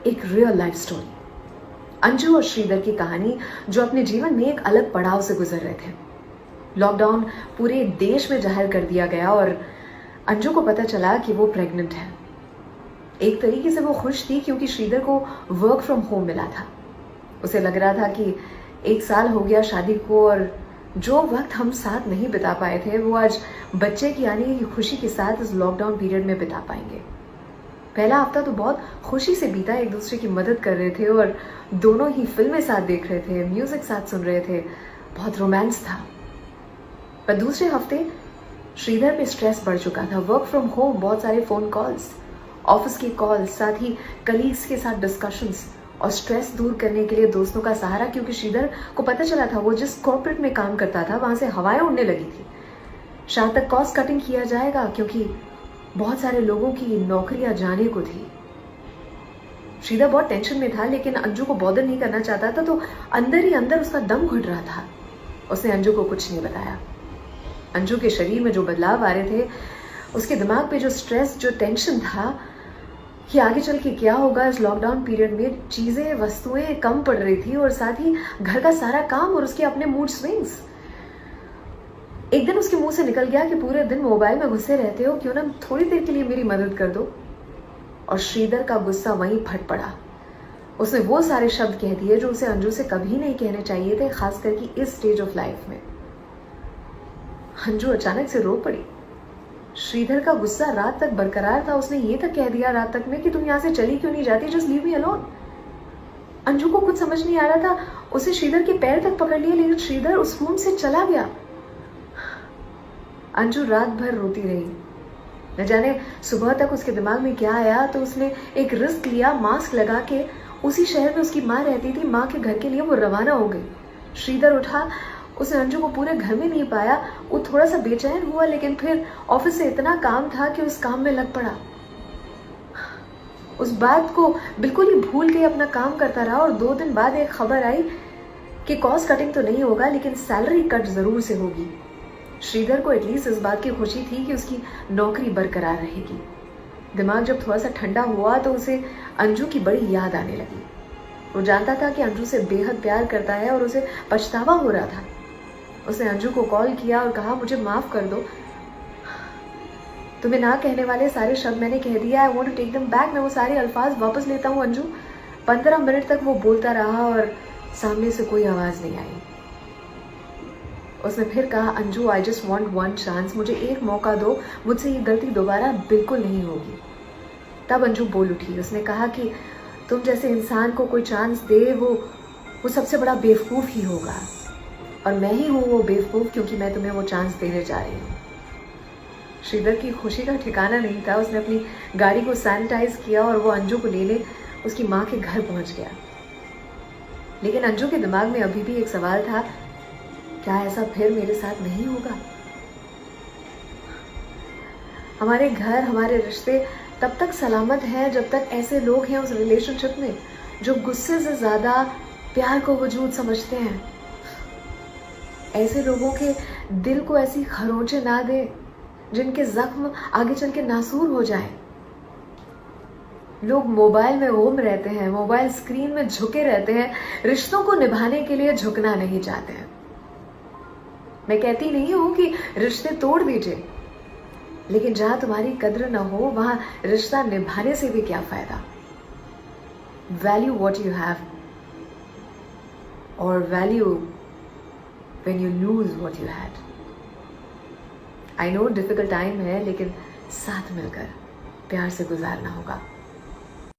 एक real life story. Anju और श्रीधर की कहानी जो अपने जीवन में एक अलग पड़ाव से गुजर रहे थे। लॉकडाउन पूरे देश में जाहिर कर दिया गया और अंजू को पता चला कि वो प्रेग्नेंट है। एक तरीके से वो खुश थी क्योंकि श्रीधर को वर्क फ्रॉम होम मिला था। उसे लग रहा था कि 1 साल हो गया शादी को और जो वक्त हम साथ नहीं बिता पाए थे वो आज बच्चे की आने की खुशी के साथ इस लॉकडाउन पीरियड में बिता पाएंगे। पहला हफ्ता तो बहुत खुशी से बीता, एक दूसरे की मदद कर रहे थे और दोनों ही फिल्में साथ देख रहे थे, म्यूजिक साथ सुन रहे थे, बहुत रोमांस था। पर दूसरे हफ्ते श्रीधर पे स्ट्रेस बढ़ चुका था। वर्क फ्रॉम होम, बहुत सारे फोन कॉल्स, ऑफिस के कॉल्स, साथ ही कलीग्स के साथ डिस्कशंस और स्ट्रेस दूर करने के लिए दोस्तों का सहारा, क्योंकि श्रीधर को पता चला था वो जिस कॉर्पोरेट में काम करता था वहां से हवाएं उड़ने लगी थी। शायद तक कॉस्ट कटिंग किया जाएगा क्योंकि बहुत सारे लोगों की नौकरियां जाने को थी। श्रीधर बहुत टेंशन में था लेकिन अंजू को बॉदर नहीं करना चाहता था, तो अंदर ही अंदर उसका दम घुट रहा था। उसने अंजू को कुछ नहीं बताया। अंजू के शरीर में जो बदलाव आ रहे थे, उसके दिमाग पे जो स्ट्रेस, जो टेंशन था कि आगे चल के क्या होगा इस लॉकडाउन पीरियड में, चीजें, वस्तुएं कम पड़ रही थी और साथ ही घर का सारा काम और उसके अपने मूड स्विंग्स। एक दिन उसके मुंह से निकल गया कि पूरे दिन मोबाइल में घुसे रहते हो, क्यों ना थोड़ी देर के लिए मेरी मदद कर दो। और श्रीधर का गुस्सा वहीं फट पड़ा। उसने वो सारे शब्द कह दिए जो उसे अंजू से कभी नहीं कहने चाहिए थे, खास करके इस स्टेज ऑफ लाइफ में। अंजू अचानक से रो पड़ी। श्रीधर का गुस्सा रात तक बरकरार था। उसने ये तक कह दिया रात तक में कि तुम यहां से चली क्यों नहीं जाती, just leave me alone. Anju को कुछ समझ नहीं आ रहा था। उसे श्रीधर के पैर तक पकड़ लिया लेकिन श्रीधर उस रूम से चला गया। अंजू रात भर रोती रही। न जाने सुबह तक उसके दिमाग में क्या आया, तो उसने एक रिस्क लिया। मास्क लगा के उसी शहर में उसकी माँ रहती थी, माँ के घर के लिए वो रवाना हो गई। श्रीधर उठा, उसने अंजू को पूरे घर में नहीं पाया। वो थोड़ा सा बेचैन हुआ लेकिन फिर ऑफिस से इतना काम था कि उस काम में लग पड़ा। उस बात को बिल्कुल ही भूल के अपना काम करता रहा और 2 दिन बाद एक खबर आई कि कॉस्ट कटिंग तो नहीं होगा लेकिन सैलरी कट जरूर से होगी। श्रीधर को एटलीस्ट इस बात की खुशी थी कि उसकी नौकरी बरकरार रहेगी। दिमाग जब थोड़ा सा ठंडा हुआ तो उसे अंजू की बड़ी याद आने लगी। वो जानता था कि अंजू से बेहद प्यार करता है और उसे पछतावा हो रहा था। उसने अंजू को कॉल किया और कहा, मुझे माफ कर दो, तुम्हें ना कहने वाले सारे शब्द मैंने कह दिया। I want to take them back. मैं वो सारे अल्फाज वापस लेता हूँ अंजू। 15 मिनट तक वो बोलता रहा और सामने से कोई आवाज नहीं आई। उसने फिर कहा, Anju I just want one chance, मुझे एक मौका दो, मुझसे ये गलती दोबारा बिल्कुल नहीं होगी। तब अंजू बोल उठी। उसने कहा कि तुम जैसे इंसान को कोई चांस दे वो सबसे बड़ा बेवकूफ ही होगा, और मैं ही हूँ वो बेवकूफ क्योंकि मैं तुम्हें वो चांस देने जा रही हूँ। श्रीधर की खुशी का ठिकाना नहीं था। उसने अपनी गाड़ी को सैनिटाइज किया और वो अंजू को लेने उसकी माँ के घर पहुंच गया। लेकिन अंजू के दिमाग में अभी भी एक सवाल था, क्या ऐसा फिर मेरे साथ नहीं होगा? हमारे घर, हमारे रिश्ते तब तक सलामत हैं जब तक ऐसे लोग हैं उस रिलेशनशिप में जो गुस्से से ज्यादा प्यार को वजूद समझते हैं। ऐसे लोगों के दिल को ऐसी खरोंचे ना दे जिनके जख्म आगे चल के नासूर हो जाए। लोग मोबाइल में गुम रहते हैं, मोबाइल स्क्रीन में झुके रहते हैं, रिश्तों को निभाने के लिए झुकना नहीं चाहते हैं। मैं कहती नहीं हूं कि रिश्ते तोड़ दीजिए, लेकिन जहां तुम्हारी कद्र न हो वहां रिश्ता निभाने से भी क्या फायदा। वैल्यू व्हाट यू हैव और value when you lose what you had. I know difficult time है लेकिन साथ मिलकर प्यार से गुजारना होगा।